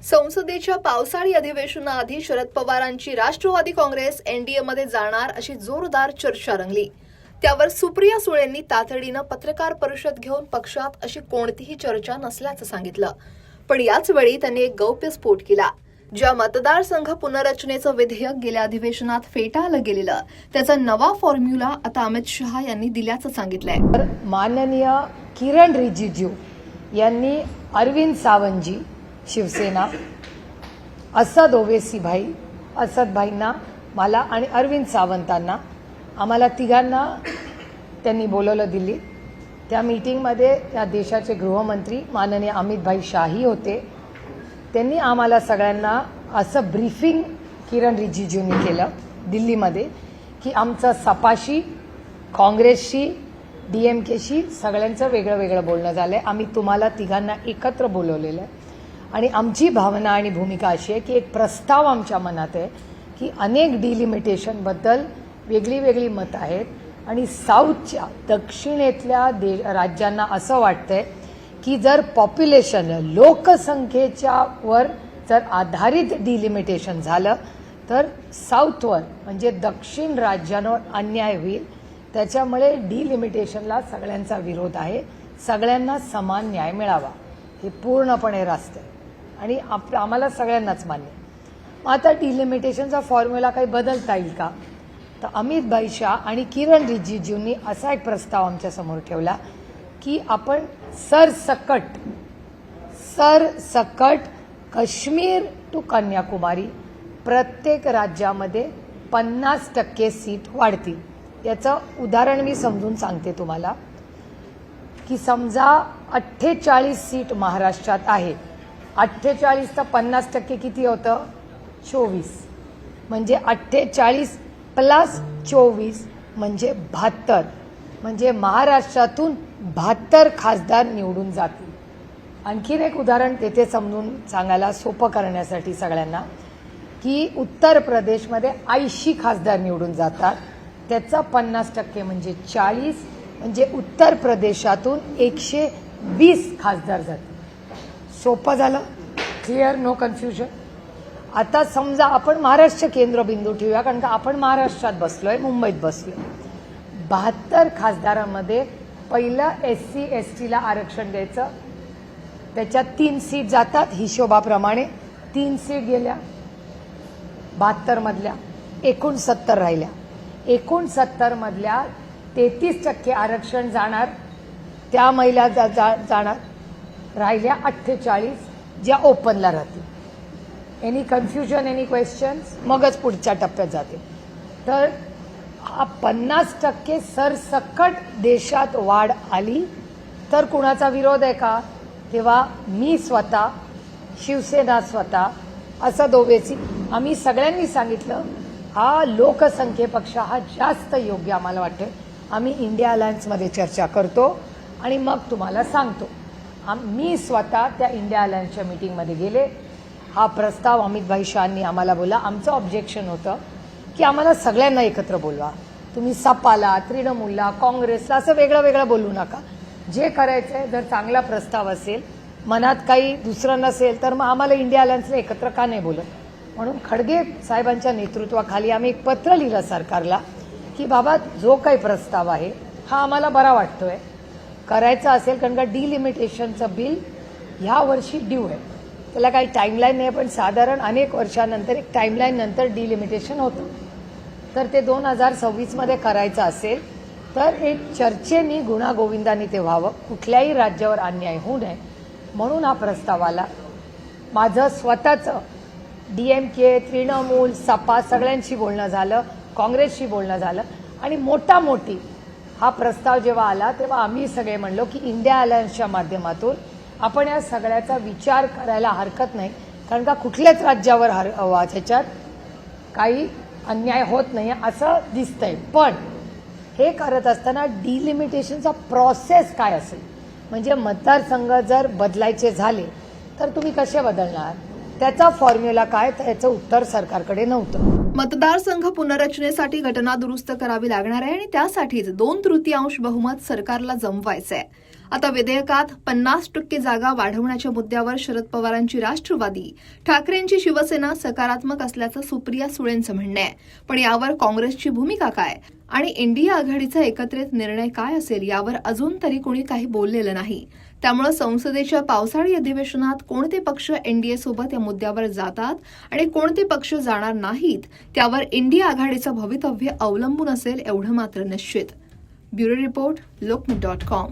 संसदेच्या पावसाळी अधिवेशनाआधी शरद पवारांची राष्ट्रवादी काँग्रेस एनडीएमध्ये जाणार अशी जोरदार चर्चा रंगली। त्यावर सुप्रिया सुळेंनी तातडीनं पत्रकार परिषद घेऊन पक्षात अशी कोणतीही चर्चा नसल्याचं सांगितलं। पण याच वेळी त्यांनी एक गौप्यस्फोट केला। ज्या मतदारसंघ पुनर्रचनेचं विधेयक गेल्या अधिवेशनात फेटाळलं गेलेलं त्याचा नवा फॉर्म्युला आता अमित शहा यांनी दिल्याचं सांगितलंय। माननीय किरण रिजिजू यांनी अरविंद सावंतजी शिवसेना, असद ओवेसी भाई, असद भाईंना, मला आणि अरविंद सावंतांना, आम्हाला तिघांना त्यांनी बोलवलं दिल्लीत। त्या मीटिंगमध्ये त्या देशाचे गृहमंत्री माननीय अमित भाई शाही होते। त्यांनी आम्हाला सगळ्यांना असं ब्रीफिंग किरण रिजिजूंनी केलं दिल्लीमध्ये की आमचं सपाशी, काँग्रेसशी, DMKशी सगळ्यांचं वेगळं वेगळं बोलणं झालंय। आम्ही तुम्हाला तिघांना एकत्र बोलवलेलं आहे आणि आमची भावना आणि भूमिका अशी आहे की एक प्रस्ताव आमच्या मनात आहे की अनेक डिलिमिटेशनबद्दल वेगळी वेगळी मतं आहेत आणि साऊथच्या दक्षिणेतल्या राज्यांना असं वाटतंय की जर पॉप्युलेशन लोकसंख्येच्या वर जर आधारित डिलिमिटेशन झालं तर साऊथवर म्हणजे दक्षिण राज्यांवर अन्याय होईल। त्याच्यामुळे डिलिमिटेशनला सगळ्यांचा विरोध आहे। सगळ्यांना समान न्याय मिळावा हे पूर्णपणे रास्त आहे आणि आम्हाला सगळ्यांनाच मान्य। मग आता डिलिमिटेशनचा फॉर्म्युला काही बदलता येईल का? तर अमित भाई शाह आणि किरण रिजिजूंनी असा एक प्रस्ताव आमच्या समोर ठेवला की आपण सरसकट काश्मीर टू कन्याकुमारी प्रत्येक राज्यामध्ये 50% सीट वाढतील। याचं उदाहरण मी समजून सांगते तुम्हाला की समजा 48 सीट महाराष्ट्रात आहे। 48 तर 50% किती होतं? 24, म्हणजे 48 प्लस 24 म्हणजे 72, म्हणजे महाराष्ट्रातून 72 खासदार निवडून जातील। आणखीन एक उदाहरण तेथे समजून सांगायला सोपं करण्यासाठी सगळ्यांना की उत्तर प्रदेशमध्ये 80 खासदार निवडून जातात। त्याचा 50% म्हणजे 40, म्हणजे उत्तर प्रदेशातून 120 खासदार जातील। सोपं झालं? क्लिअर? No confusion? आता समजा आपण महाराष्ट्र केंद्रबिंदू ठेवूया कारण का आपण महाराष्ट्रात बसलोय, मुंबईत बसलोय। 72 खासदारांमध्ये पहिलं SC ST ला आरक्षण द्यायचं। त्याच्यात 3 सीट जातात हिशोबाप्रमाणे। 3 सीट गेल्या 72 मधल्या, एकूण 70 राहिल्या। एकूण 70 मधल्या 33% आरक्षण जाणार, त्या महिला जाणार, राहिल्या 48 ज्या ओपनला राहतील। Any confusion, any questions? मगच पुढच्या टप्प्यात जाते। तर हा 50% सरसकट देशात वाढ आली तर कुणाचा विरोध आहे का? तेव्हा मी स्वतः, शिवसेना स्वतः, असद ओवेसी, आम्ही सगळ्यांनी सांगितलं हा लोकसंख्येपेक्षा हा जास्त योग्य आम्हाला वाटतं। आम्ही इंडिया अलायन्समध्ये चर्चा करतो आणि मग तुम्हाला सांगतो। मी स्वतः त्या इंडिया अलायन्सच्या मीटिंगमध्ये गेले। हा प्रस्ताव अमित भाई शहांनी आम्हाला बोला। आमचं ऑब्जेक्शन होतं की आम्हाला सगळ्यांना एकत्र बोलवा। तुम्ही सपाला, तृणमूलला, काँग्रेसला असं वेगळं वेगळं बोलू नका। जे करायचं आहे, जर चांगला प्रस्ताव असेल, मनात काही दुसरं नसेल तर मग आम्हाला इंडिया अलायन्सला एकत्र का नाही बोलत? म्हणून खडगे साहेबांच्या नेतृत्वाखाली आम्ही एक पत्र लिहिलं सरकारला की बाबा जो काही प्रस्ताव आहे हा आम्हाला बरा वाटतोय, करायचा असेल कारण का डिलिमिटेशनचं बिल ह्या वर्षी ड्यू आहे। त्याला काही टाईमलाईन नाही, पण साधारण अनेक वर्षानंतर एक टाईमलाईन नंतर डिलिमिटेशन होतं। तर ते 2026 मध्ये करायचं असेल तर एक चर्चेनी गुणागोविंदाने ते व्हावं, कुठल्याही राज्यावर अन्याय होऊ नये म्हणून हा प्रस्ताव आला। माझं स्वतःचं DMK, तृणमूल, सपा सगळ्यांशी बोलणं झालं, काँग्रेसशी बोलणं झालं आणि मोठी हा प्रस्ताव जेव्हा आला तेव्हा आम्ही सगळे म्हणलो की इंडिया अलायन्सच्या माध्यमातून आपण या सगळ्याचा विचार करायला हरकत नाही कारण का कुठल्याच राज्यावर ह्याच्यात काही अन्याय होत नाही असं दिसतंय। पण हे करत असताना डिलिमिटेशनचा प्रोसेस काय असेल, म्हणजे मतदारसंघ जर बदलायचे झाले तर तुम्ही कसे बदलणार, त्याचा फॉर्म्युला काय, तर याचं उत्तर सरकारकडे नव्हतं। मतदारसंघ पुनर्रचनेसाठी घटना दुरुस्त करावी लागणार आहे आणि त्यासाठीच 2/3 बहुमत सरकारला जमवायचंय। आता विधेयकात 50% जागा वाढवण्याच्या मुद्द्यावर शरद पवारांची राष्ट्रवादी, ठाकरेंची शिवसेना सकारात्मक असल्याचं सुप्रिया सुळेंचं म्हणणं आहे. पण यावर काँग्रेसची भूमिका काय आणि इंडिया आघाडीचा एकत्रित निर्णय काय असेल यावर अजून तरी कोणी काही बोललेलं नाही. त्यामुळे संसदेच्या पावसाळी अधिवेशनात कोणते पक्ष एनडीए सोबत या मुद्द्यावर जातात आणि कोणते पक्ष जाणार नाहीत त्यावर इंडिया आघाडीचं भवितव्य अवलंबून असेल एवढं मात्र निश्चित. Bureau report, लोकमत.com.